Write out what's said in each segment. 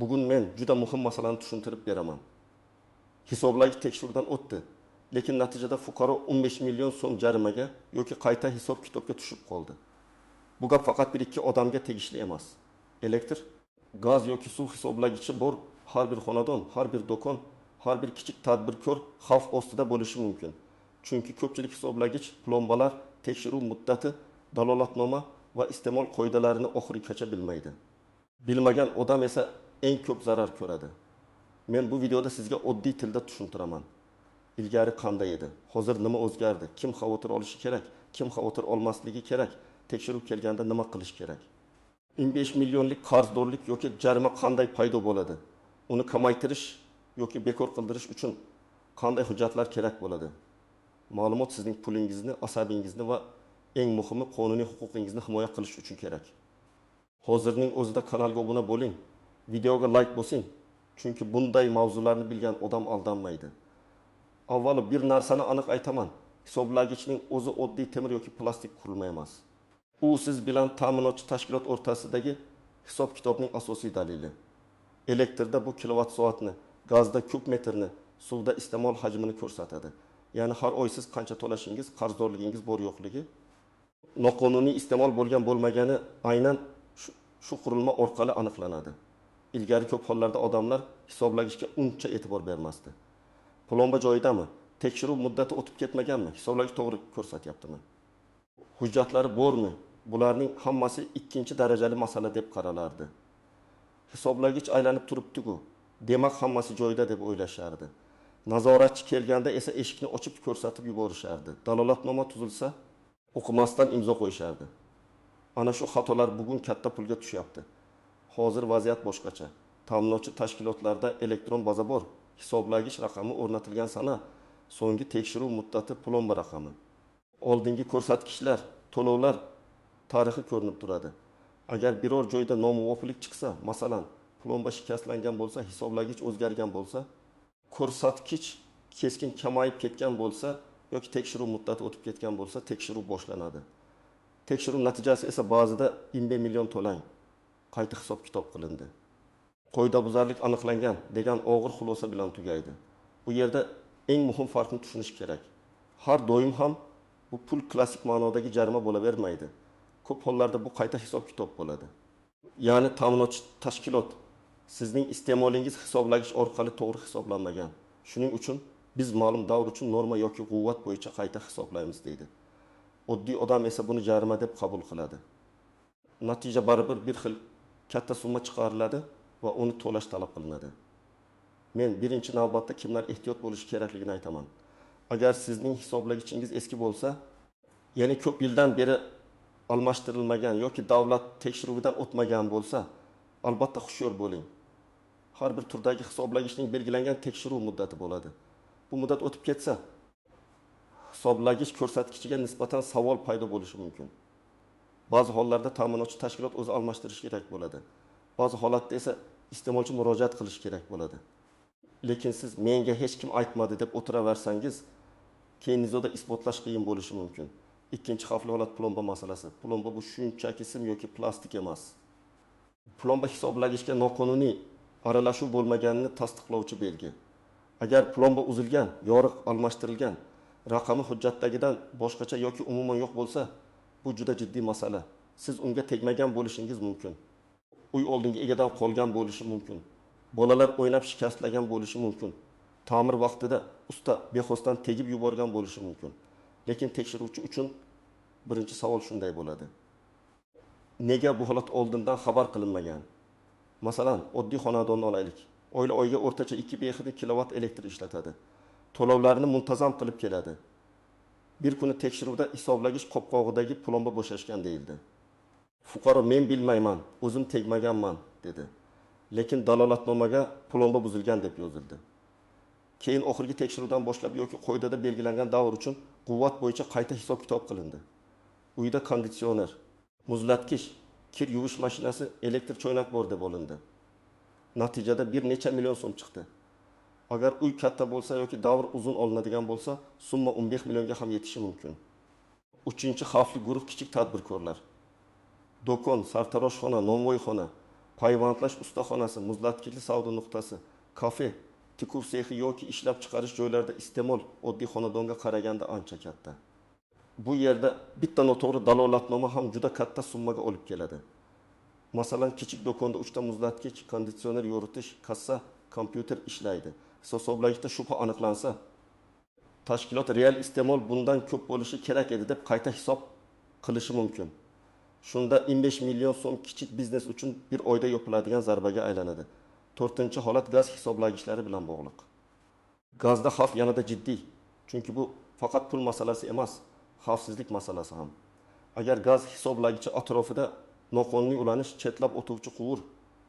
Bugun men juda muhim masalani tushuntirib beraman. Hisoblagich tekshiruvdan o'tdi, lekin natijada fuqaro 15 million so'm jarimaga yoki qayta hisob kitobga tushib qoldi. Bu gap faqat bir ikki odamga tegishli emas. Elektr, gaz yoki suv hisoblagichi bor har bir xonadon, har bir do'kon, har bir kichik tadbirkor xavf ostida bo'lishi mumkin. Chunki ko'pchilik hisoblagich, plombalar, tekshiruv muddati, dalolatnoma va iste'mol qoidalarini oxirigacha bilmaydi. Bilmagan odam esa eng ko'p zarar ko'radi. Men bu videoda sizga oddiy tilda tushuntiraman. Ilgari qanday edi? Hozir nima o'zgardi? Kim xavotir olishi kerak? Kim xavotir olmasligi kerak? Tekshiruv kelganda nima qilish kerak? 15 millionlik qarzdorlik yoki jarima qanday paydo bo'ladi? Uni kamaytirish yoki bekor qildirish uchun qanday hujjatlar kerak bo'ladi? Ma'lumot sizning pulingizni, asabingizni va eng muhimi qonuniy huquqingizni himoya qilish uchun kerak. Hozirning o'zida kanalga obuna bo'ling, videoga like bosing, chunki bunday mavzularni bilgan odam aldanmaydi. Avvalo bir narsani aniq aytaman. Hisoblagichning o'zi oddiy temir yoki plastik qurilma emas. U siz bilan ta'minotchi tashkilot o'rtasidagi hisob kitobning asosiy dalili. Elektrda bu kilovat soatni, gazda kub metrni, suvda iste'mol hajmini ko'rsatadi. Ya'ni har oy siz qancha to'lashingiz, qarzdorligingiz bor yo'qligi, noqonuniy iste'mol bo'lgan bo'lmagani aynan shu qurilma orqali aniqlanadi. Ilgari ko'p hollarda odamlar hisoblagichga uncha e'tibor bermasdi. Plomba joyidami? Tekshiruv muddati o'tib ketmaganmi? Hisoblagich to'g'ri ko'rsatyaptimi? Hujjatlari bormi? Bularning hammasi ikkinchi darajali masala deb qaralardi. Hisoblagich aylanib turibdi-ku, demak hammasi joyida deb o'ylashardi. Nazoratchi kelganda esa eshikni ochib ko'rsatib yuborishardi. Dalolatnoma tuzilsa, o'qimasdan imzo qo'yishardi. Ana shu xatolar bugun katta pulga tushyapti. Hozir vaziyat boshqacha. Ta'minotchi tashkilotlarda elektron baza bor. Hisoblagich raqami o'rnatilgan sana, so'nggi tekshiruv muddati, plomba raqami. Oldingi ko'rsatkichlar, to'lovlar tarixi ko'rinib turadi. Agar biror joyda nomuvofiqlik chiqsa, masalan, plomba shikastlangan bo'lsa, hisoblagich o'zgargan bo'lsa, ko'rsatkich keskin kamayib ketgan bo'lsa yoki tekshiruv muddati o'tib ketgan bo'lsa, tekshiruv boshlanadi. Tekshiruv natijasi esa ba'zida 20 million to'lang, qayta hisob kitob qilindi. Qoidabuzarlik aniqlangan degan og'ir xulosa bilan tugaydi. Bu yerda eng muhim farqni tushunish kerak. Har doim ham bu pul klassik ma'nodagi jarima bo'lavermaydi. Ko'p hollarda bu qayta hisob kitob bo'ladi. Ya'ni ta'minotchi tashkilot sizning iste'molingiz hisoblagich orqali to'g'ri hisoblanmagan. Shuning uchun biz ma'lum davr uchun norma yoki quvvat bo'yicha qayta hisoblaymiz deydi. Oddiy odam esa buni jarima deb qabul qiladi. Natija baribir bir xil katta summa chiqariladi va uni to'lash talab qilinadi. Men birinchi navbatda kimlar ehtiyot bo'lishi kerakligini aytaman. Agar sizning hisoblagichingiz eski bo'lsa, ya'ni ko'p yildan beri almashtirilmagan yoki davlat tekshiruvidan o'tmagan bo'lsa, albatta hushyor bo'ling. Har bir turdagi hisoblagichning belgilangan tekshiruv muddati bo'ladi. Bu muddat o'tib ketsa, hisoblagich ko'rsatkichiga nisbatan savol paydo bo'lishi mumkin. Ba'zi hollarda ta'minotchi tashkilot o'zi almashtirish kerak bo'ladi. Ba'zi holatda esa iste'molchi murojaat qilish kerak bo'ladi. Lekin siz menga hech kim aytmadi deb o'tiraversangiz, keyinizda isbotlash qiyin bo'lishi mumkin. Ikkinchi xavfli holat plomba masalasi. Plomba bu shunchaki sim yoki plastik emas. Plomba hisoblagichga noqonuniy aralashuv bo'lmaganini tasdiqlovchi belgi. Agar plomba uzilgan, yoriq almashtirilgan, raqami hujjatdagidan boshqacha yoki umuman yo'q bo'lsa, bu juda jiddiy masala. Siz unga tegmagan bo'lishingiz mumkin. Uy oldingi egadan qolgan bo'lishi mumkin. Bolalar o'ynab shikastlagan bo'lishi mumkin. Ta'mir vaqtida usta bexosdan tegib yuborgan bo'lishi mumkin. Lekin tekshiruvchi uchun birinchi savol shunday bo'ladi. Nega bu holat oldindan xabar qilinmagan? Masalan, oddiy xonadonni olaylik. Oila oyga o'rtacha 2 BXD kilovat elektr ishlatadi. To'lovlarini muntazam qilib keladi. Bir kuni tekshiruvda hisoblagich qopqog'idagi plomba bo'shashgan deyildi. Fuqaro men bilmayman, o'zim tegmaganman dedi. Lekin dalolatnomaga plomba buzilgan deb yozildi. Keyin oxirgi tekshiruvdan boshlab yoki qoidada belgilangan davr uchun quvvat bo'yicha qayta hisob kitob qilindi. Uyda konditsioner, muzlatgich, kir yuvish mashinasi, elektr choynak bor deb olindi. Natijada bir necha million so'm chiqdi. Agar uy katta bo'lsa yoki davr uzun olinadigan bo'lsa, summa 15 millionga ham yetishi mumkin. Uchinchi xavfli guruh kichik tadbirkorlar. Do'kon, sartaroshxona, nonvoyxona, payvandlash ustaxonasi, muzlatgichli savdo nuqtasi, kafe, tikuv sexi yoki ishlab chiqarish joylarida iste'mol oddiy xonadonga qaraganda ancha katta. Bu yerda bitta noto'g'ri dalolatnoma ham juda katta summaga olib keladi. Masalan, kichik do'konda 3 ta muzlatgich, konditsioner yoritish, kassa, kompyuter ishlaydi. Hisoblagichda shubha aniqlansa, tashkilot real iste'mol bundan ko'p bo'lishi kerak edi deb qayta hisob qilishi mumkin. Shunda 15 million so'm kichik biznes uchun bir oyda yopiladigan zarbaga aylanadi. 4-holat gaz hisoblagichlari bilan bog'liq. Gazda xavf yanada jiddiy. Chunki bu faqat pul masalasi emas, xavfsizlik masalasi ham. Agar gaz hisoblagichi atrofida noqonuniy ulanish, chetlab o'tuvchi quvur,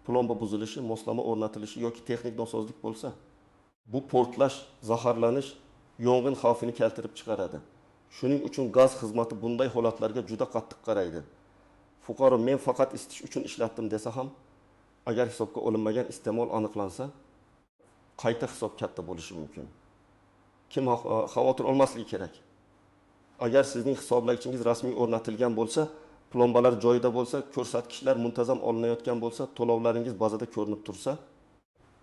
plomba buzilishi, moslama o'rnatilishi yoki texnik nosozlik bo'lsa, bu portlash, zaharlanish, yong'in xavfini keltirib chiqaradi. Shuning uchun gaz xizmati bunday holatlarga juda qattiq qaraydi. Fuqaro men faqat isitish uchun ishlatdim desa ham, agar hisobga olinmagan iste'mol aniqlansa, qayta hisob katta bo'lishi mumkin. Kim xavotir olmasligi kerak. Agar sizning hisoblagichingiz rasmiy o'rnatilgan bo'lsa, plombalar joyida bo'lsa, ko'rsatkichlar muntazam olinayotgan bo'lsa, to'lovlaringiz bazada ko'rinib tursa,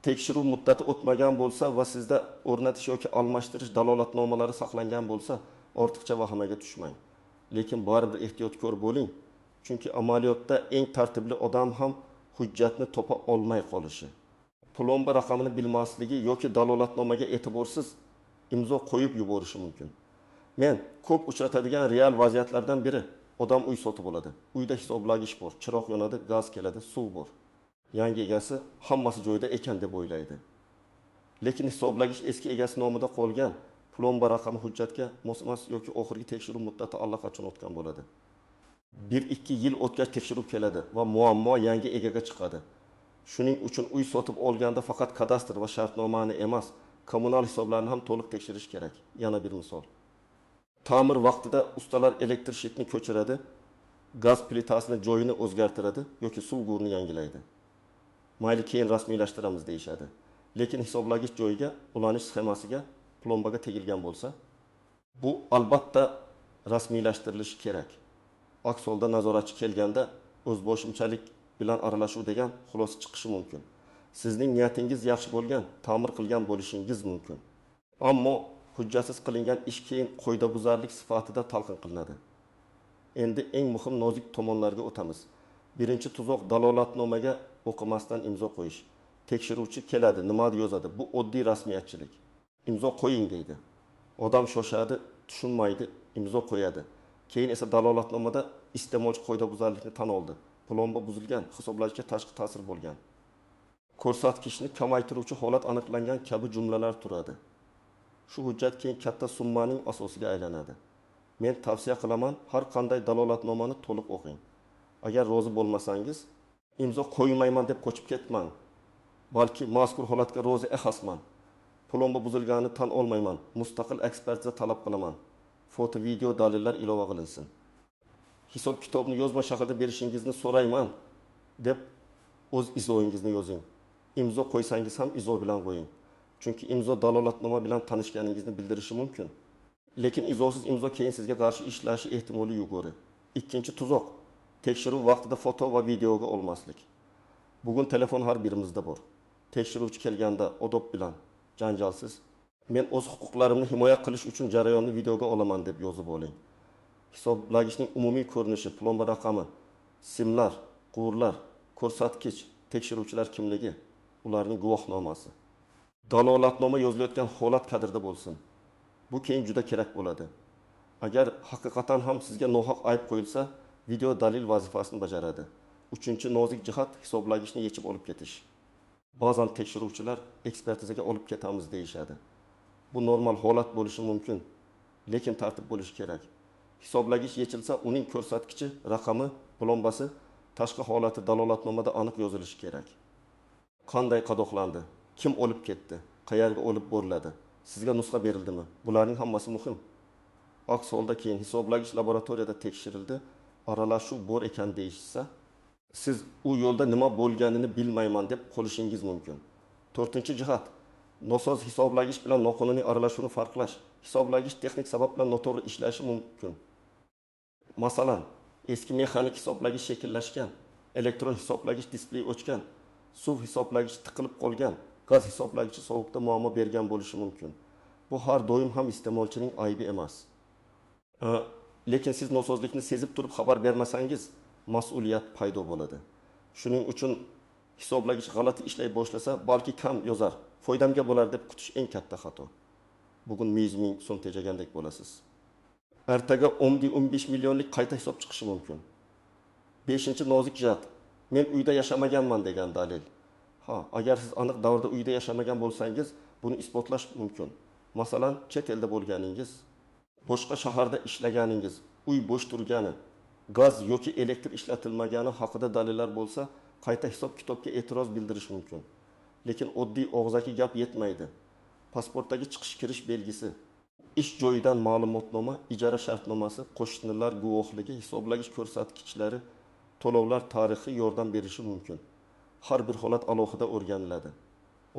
tekshiruv muddati o'tmagan bo'lsa va sizda o'rnatish yoki almashtirish dalolatnomalari saqlangan bo'lsa, ortiqcha vahimaga tushmang. Lekin baribir ehtiyotkor bo'ling, chunki amaliyotda eng tartibli odam ham hujjatni topa olmay qolishi. Plomba raqamini bilmasligi yoki dalolatnomaga e'tiborsiz imzo qo'yib yuborishi mumkin. Men ko'p uchratadigan real vaziyatlardan biri, odam uy sotib oladi. Uyda hisoblagich bor, chiroq yonadi, gaz keladi, suv bor. Yangi egasi hammasi joyida ekan deb o'ylaydi. Lekin hisoblagich eski egasi nomida qolgan, plomba raqami hujjatga mos emas yoki oxirgi tekshiruv muddati allaqachon o'tgan bo'ladi. 1-2 yil o'tgach tekshiruv keladi va muammo yangi egaga chiqadi. Shuning uchun uy sotib olganda faqat kadastr va shartnomani emas, kommunal hisoblarni ham to'liq tekshirish kerak. Yana bir misol. Ta'mir vaqtida ustalar elektr shitni ko'chiradi, gaz plitasini joyini o'zgartiradi yoki suv go'rini yangilaydi. Mayli keyin rasmiylashtiramiz deyishadi. Lekin hisoblagich joyiga, ulanish sxemasiga, plombaga tegilgan bo'lsa, bu albatta rasmiylashtirilishi kerak. Aks holda nazoratchi kelganda o'zboshimchalik bilan aralashuv degan xulosa chiqishi mumkin. Sizning niyatingiz yaxshi bo'lgan, ta'mir qilgan bo'lishingiz mumkin. Ammo hujjatsiz qilingan ish keyin qoidabuzarlik sifatida talqin qilinadi. Endi eng muhim nozik tomonlarga o'tamiz. Birinchi tuzoq dalolatnomaga o'qimasdan imzo qo'yish. Tekshiruvchi keladi, nima yozadi? Bu oddiy rasmiyatchilik. Imzo qo'ying deydi. Odam shoshadi, tushunmaydi, imzo qo'yadi. Keyin esa dalolatnomada iste'molchi qoidabuzarlikni tan oldi. Plomba buzilgan, hisoblagichga tashqi ta'sir bo'lgan. Ko'rsatkichni kamaytiruvchi holat aniqlangan kabi jumlalar turadi. Shu hujjat keyin katta summaning asosiga aylanadi. Men tavsiya qilaman, har qanday dalolatnomani to'liq o'qing. Agar rozi bo'lmasangiz, imzo qo'ymayman deb qochib ketmang. Balki mazkur holatga rozi emasman. Plomba buzilganini tan olmayman. Mustaqil ekspertiza talab qilaman. Foto, video dalillar ilova qilinsin. Hisob kitobni yozma shaklda berishingizni so'rayman deb o'z izohingizni yozing. Imzo qo'ysangiz ham izo bilan qo'ying. Chunki imzo dalolatnoma bilan tanishganingizni bildirishi mumkin. Lekin izosiz imzo keyin sizga qarshi ishlashi ehtimoli yuqori. Ikkinchi tuzoq, tekshiruv vaqtida foto va videoga olmaslik. Bugun telefon har birimizda bor. Tekshiruvchi kelganda odob bilan, janjalsiz, men o'z huquqlarimni himoya qilish uchun jarayonni videoga olaman deb yozib oling. Hisoblagichning umumiy ko'rinishi, plomba raqami, simlar, quvurlar, ko'rsatkich, tekshiruvchilar kimligi, ularning guvohnomasi. Dalolatnoma yozilayotgan holat kadrda bo'lsin. Bu keyin juda kerak bo'ladi. Agar haqiqatan ham sizga nohaq ayb qo'yilsa, video dalil vazifasini bajaradi. Uchinchi nozik jihat hisoblagichni yechib olib ketish. Ba'zan tekshiruvchilar ekspertizaga olib ketamiz deyishadi. Bu normal holat bo'lishi mumkin, lekin tartib bo'lishi kerak. Hisoblagich yechilsa, uning ko'rsatkichi, raqami, plombasi, tashqi holati dalolatnomada aniq yozilishi kerak. Qanday qadoqlandi? Kim olib ketdi? Qayerga olib boriladi? Sizga nusxa berildimi? Bularning hammasi muhim. Aks holda keyin hisoblagich laboratoriyada tekshirildi, aralashuv bor ekan deyishsa, siz u yo'lda nima bo'lganini bilmayman deb qolishingiz mumkin. 4-jihat, nosoz hisoblagich bilan noqonuniy aralashuvni farqlash. Hisoblagich texnik sabab bilan noto'g'ri ishlashi mumkin. Masalan, eski mexanik hisoblagich shekillashgan, elektron hisoblagich displey o'chgan, suv hisoblagich tiqilib qolgan, gaz hisoblagichi sovuqda muammo bergan bo'lishi mumkin. Bu har doim ham iste'molchining aybi emas. Lekin siz nosozlikni sezib turib xabar bermasangiz, mas'uliyat paydo bo'ladi. Shuning uchun hisoblagich g'alati ishlay boshlasa, balki kam yozar, foydamga bo'lar deb kutish eng katta xato. Bugun 100 ming so'm tejagandek bo'lasiz. Ertaga 10-15 millionlik qayta hisob chiqishi mumkin. 5-chi nozik jihat. Men uyda yashamaganman degan dalil. Agar siz aniq davrda uyda yashamagan bo'lsangiz, buni isbotlash mumkin. Masalan, chet elda bo'lganingiz, boshqa shaharda ishlaganingiz, uy bo'sh turgani, gaz yoki elektr ishlatilmagani haqida dalillar bo'lsa, qayta hisob kitobga e'tiroz bildirish mumkin. Lekin oddiy og'zaki gap yetmaydi. Pasportdagi chiqish-kirish belgisi, ish joyidan ma'lumotnoma, ijara shartnomasi, qo'shnilar guvohligi, hisoblagich ko'rsatkichlari, to'lovlar tarixi yordam berishi mumkin. Har bir holat alohida o'rganiladi.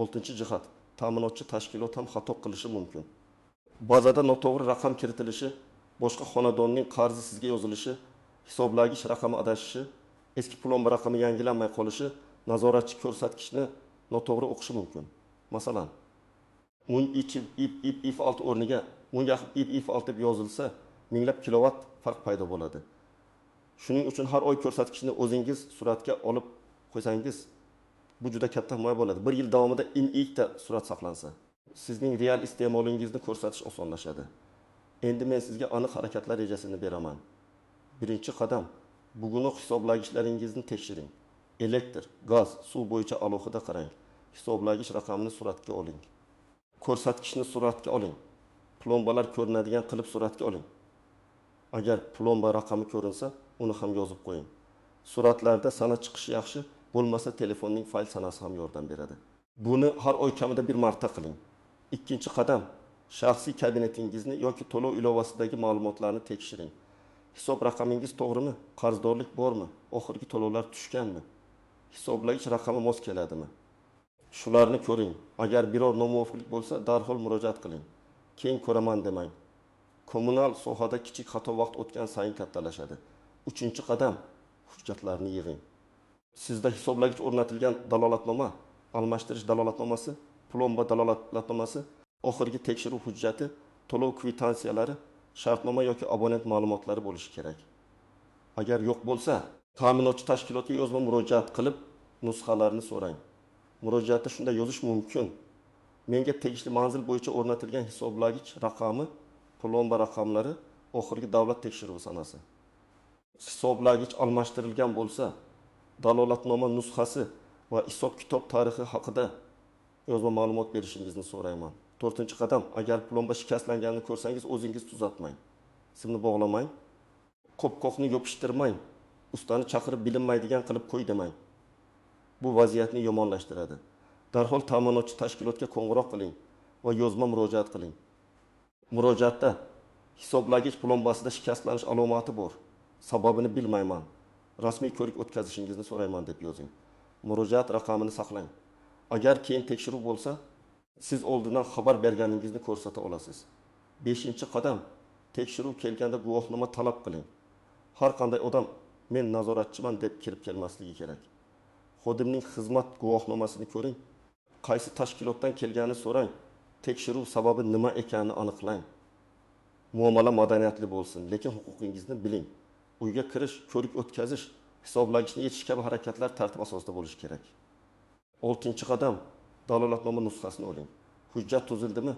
6-jihat, ta'minotchi tashkilot ham xato qilishi mumkin. Bazada noto'g'ri raqam kiritilishi, boshqa xonadonning qarzi sizga yozilishi, hisoblagich raqami adashishi, eski plomba raqami yangilanmay qolishi, nazoratchi ko'rsatkichni noto'g'ri o'qishi mumkin. Masalan, mun if 6 o'rniga mun if 6 deb yozilsa, minglab kilovat farq paydo bo'ladi. Shuning uchun har oy ko'rsatkichni o'zingiz suratga olib qo'ysangiz, bu juda katta himoya bo'ladi. 1 yil davomida ta surat saqlansa, sizning real iste'molingizni ko'rsatish osonlashadi. Endi men sizga aniq harakatlar rejasini beraman. Birinchi qadam, bugunoq hisoblagichlaringizni tekshiring. Elektr, gaz, suv bo'yicha alohida qarang. Hisoblagich raqamini suratga oling. Ko'rsatkichni suratga oling. Plombalar ko'rinadigan qilib suratga oling. Agar plomba raqami ko'rinsa, uni ham yozib qo'ying. Suratlarda sana chiqishi yaxshi, bo'lmasa telefonning fayl sanasi ham yordam beradi. Buni har oy kamida bir marta qiling. Ikkinchi qadam, shaxsiy kabinetingizni yoki to'lov ilovasidagi ma'lumotlarni tekshiring. Hisob raqamingiz to'g'rimi? Qarzdorlik bormi? Oxirgi to'lovlar tushganmi? Hisoblagich raqami mos keladimi? Shularni ko'ring. Agar biror nomuvofiqlik bo'lsa, darhol murojaat qiling. Keyin ko'raman demang. Kommunal sohada kichik xato vaqt o'tgan sayin kattalashadi. 3-qadam, hujjatlarni yig'ing. Sizda hisoblagich o'rnatilgan dalolatnoma, almashtirish dalolatnomasi, plomba dalolatnomasi, oxirgi tekshiruv hujjati, to'lov kvitansiyalari, shartnoma yoki abonent ma'lumotlari bo'lishi kerak. Agar yo'q bo'lsa, ta'minotchi tashkilotga yozma murojaat qilib, nusxalarini so'rang. Murojaatda shunday yozish mumkin: menga tegishli manzil bo'yicha o'rnatilgan hisoblagich raqami, plomba raqamlari, oxirgi davlat tekshiruvi sanasi. Hisoblagich almashtirilgan bo'lsa, dalolatnoma nusxasi va hisob-kitob tarixi haqida yozma ma'lumot berishingizni so'rayman. 4-qadam, agar plomba shikastlanganini ko'rsangiz, o'zingiz tuzatmang. Simni bog'lamang, qopqoqni yopishtirmang, ustani chaqirib bilinmaydigan qilib qo'y demang. Bu vaziyatni yomonlashtiradi. Darhol ta'minotchi tashkilotga qo'ng'iroq qiling va yozma murojaat qiling. Murojaatda hisoblagich plombasida shikastlanish alomati bor. Sababini bilmayman. Rasmiy ko'rik o'tkazishingizni so'rayman deb yozing. Murojaat raqamini saqlang. Agar keyin tekshiruv bo'lsa, siz oldindan xabar berganingizni ko'rsata olasiz. 5-qadam, tekshiruv kelganda guvohnoma talab qiling. Har qanday odam men nazoratchiman deb kirib kelmasligi kerak. Xodimning xizmat guvohnomasini ko'ring. Qaysi tashkilotdan kelganini so'rang. Tekshiruv sababi nima ekanini aniqlang. Muomala madaniyatli bo'lsin, lekin huquqingizni biling. Uyga kirish, ko'rik o'tkazish, hisoblagichni yechish kabi harakatlar tartib asosida bo'lishi kerak. 6-qadam, dalolatnoma nusxasini oling. Hujjat tuzildimi?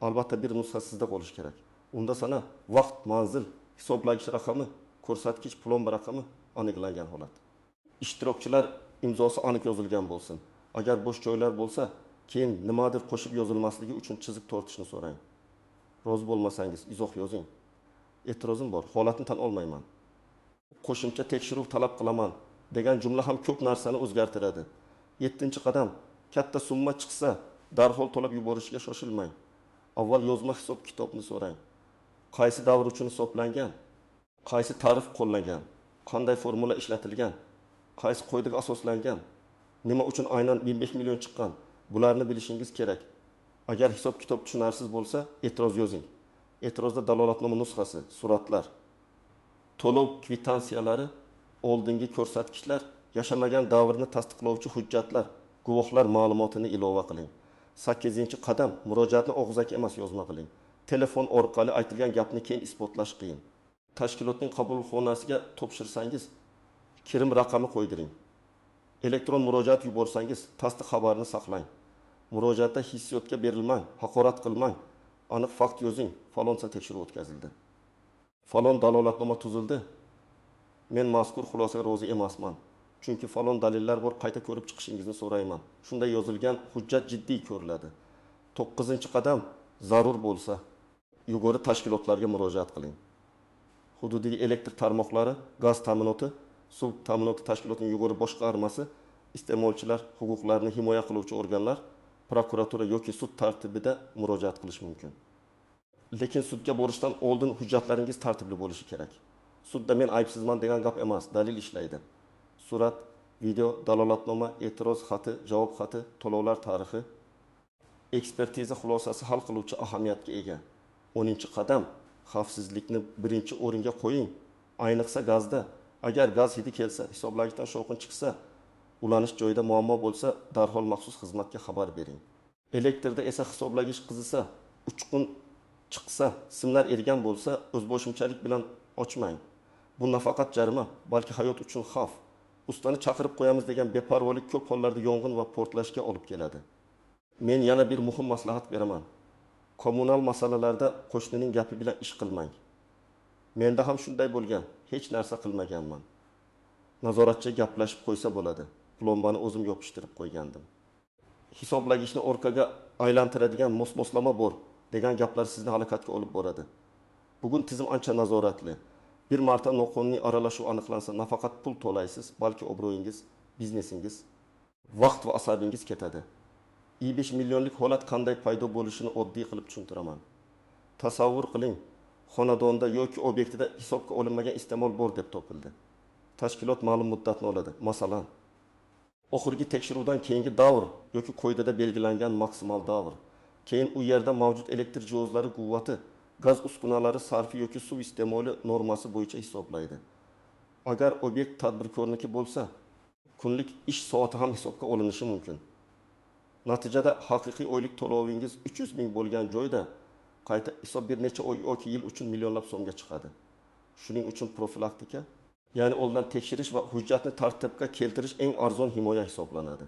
Albatta bir nusxa sizda bo'lishi kerak. Unda sana vaqt, manzil, hisoblagich raqami, ko'rsatkich plomba raqami aniqlangan holat. Ishtirokchilar imzosi aniq yozilgan bo'lsin. Agar bo'sh joylar bo'lsa, keyin nimadir qo'shib yozilmasligi uchun chiziq tortishni so'rang. Rozi bo'lmasangiz izoh yozing. E'tirozim bor, holatni tan olmayman. Qo'shimcha tekshiruv talab qilaman degan jumla ham ko'p narsani o'zgartiradi. 7-qadam, katta summa chiqsa, darhol to'lab yuborishga shoshilmang. Avval yozma hisob kitobni so'rang. Qaysi davr uchun hisoblangan? Qaysi tarif qo'llangan? Qanday formula ishlatilgan? Qaysi qoidaga asoslangan? Nima uchun aynan 25 million chiqqan? Bularni bilishingiz kerak. Agar hisob kitob tushunarsiz bo'lsa, e'tiroz yozing. E'tirozda dalolatnoma nusxasi, suratlar, to'lov kvitansiyalari, oldingi ko'rsatkichlar, yashamagan davrni tasdiqlovchi hujjatlar, guvohlar ma'lumotini ilova qiling. 8-qadam murojaatni og'zaki emas yozma qiling. Telefon orqali aytilgan gapni keyin isbotlash qiyin. Tashkilotning qabulxonasiga topshirsangiz, kirim raqami qo'ydiring. Elektron murojaat yuborsangiz, tasdiq xabarini saqlang. Murojaatda hissiyotga berilmang, haqorat qilmang. Aniq fakt yozing, falonsa tekshiruv o'tkazildi. Falon dalolatnoma tuzildi. Men mazkur xulosaga rozi emasman. Chunki falon dalillar bor, qayta ko'rib chiqishingizni so'rayman. Shunday yozilgan hujjat jiddiy ko'riladi. 9-qadam zarur bo'lsa, yuqori tashkilotlarga murojaat qiling. Hududiy elektr tarmoqlari, gaz ta'minoti, suv ta'minoti tashkilotining yuqori boshqarmasi, iste'molchilar huquqlarini himoya qiluvchi organlar, prokuratura yoki sud tartibida murojaat qilish mumkin. Lekin sudga borishdan oldin hujjatlaringiz tartibli bo'lishi kerak. Sudda men aybsizman degan gap emas, dalil ishlaydi. Surat, video, dalolatnoma, e'tiroz xati, javob xati, to'lovlar tarixi, ekspertiza xulosasi hal qiluvchi ahamiyatga ega. 10-qadam xavfsizlikni birinchi o'ringa qo'ying. Ayniqsa gazda, agar gaz hidi kelsa, hisoblagichdan shovqin chiqsa, ulanish joyida muammo bo'lsa, darhol maxsus xizmatga xabar bering. Elektrda esa hisoblagich qizisa, uchqun chiqsa, simlar ergan bo'lsa, o'zboshimchalik bilan ochmang. Bu nafaqat jarima, balki hayot uchun xavf. Ustani chaqirib qo'yamiz degan beparvolik ko'p hollarda yong'in va portlashga olib keladi. Men yana bir muhim maslahat beraman. Kommunal masalalarda qo'shnining gapi bilan ish qilmang. Menda ham shunday bo'lgan, hech narsa qilmaganman. Nazoratchi gaplashib qo'ysa bo'ladi. Plombani o'zim yopishtirib qo'ygandim. Hisoblagichni orqaga aylantiradigan mos-moslama bor degan gaplar sizni halokatga olib boradi. Bugun tizim ancha nazoratli. Bir marta noqonuniy aralashuv aniqlansa, nafaqat pul to'laysiz, balki obro'yingiz, biznesingiz, vaqt va asabingiz ketadi. 5 millionlik holat qanday paydo bo'lishini oddiy qilib tushuntiraman. Tasavvur qiling, xonadonda yoki obyektida hisobga olinmagan iste'mol bor deb topildi. Tashkilot ma'lum muddatni oladi. Masalan, oxirgi tekshiruvdan keyingi davr yoki qoidada belgilangan maksimal davr. Keyin u yerda mavjud elektr jihozlari quvvati, gaz uskunalari sarfi yoki suv iste'moli normasi bo'yicha hisoblaydi. Agar obyekt tadbirkorniki bo'lsa, kunlik ish soati ham hisobga olinishi mumkin. Natijada haqiqiy oylik to'lovingiz 300 ming bo'lgan joyda qayta hisob bir necha oy yoki yil uchun millionlab so'mga chiqadi. Shuning uchun profilaktika, ya'ni oldindan tekshirish va hujjatni tartibga keltirish eng arzon himoya hisoblanadi.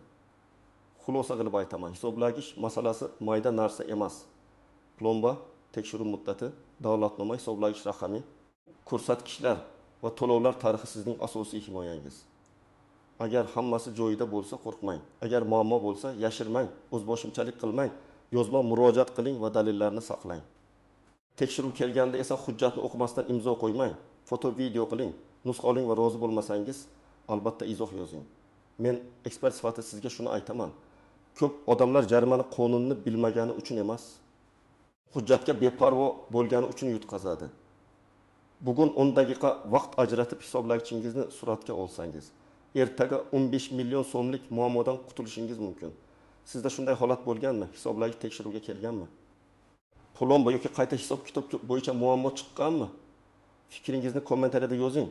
Xulosa qilib aytaman, hisoblagich masalasi mayda narsa emas. Plomba, tekshiruv muddati, davlatnoma, hisoblagich raqami, ko'rsatkichlar va to'lovlar tarixi sizning asosiy himoyangiz. Agar hammasi joyida bo'lsa, qo'rqmang. Agar muammo bo'lsa, yashirmang, o'zboshimchalik qilmang, yozma murojaat qiling va dalillarni saqlang. Tekshiruv kelganda esa hujjatni o'qimasdan imzo qo'ymang, foto, video qiling, nusxa oling va rozi bo'lmasangiz, albatta izoh yozing. Men ekspert sifatida sizga shuni aytaman. Ko'p odamlar jarimani qonunni bilmagani uchun emas, hujjatga beparvo bo'lgani uchun yutqazadi. Bugun 10 daqiqa vaqt ajratib hisoblagichingizni suratga olsangiz, ertaga 15 million so'mlik muammodan qutulishingiz mumkin. Sizda shunday holat bo'lganmi? Hisoblagich tekshiruvga kelganmi? Plomba yoki qayta hisob kitob bo'yicha muammo chiqqanmi? Fikringizni kommentariyada yozing.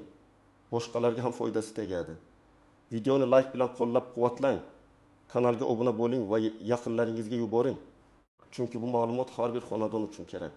Boshqalarga ham foydasi tegadi. Videoni like bilan qo'llab-quvvatlang. Kanalga obuna bo'ling va yaqinlaringizga yuboring. Chunki bu ma'lumot har bir xonadon uchun kerak.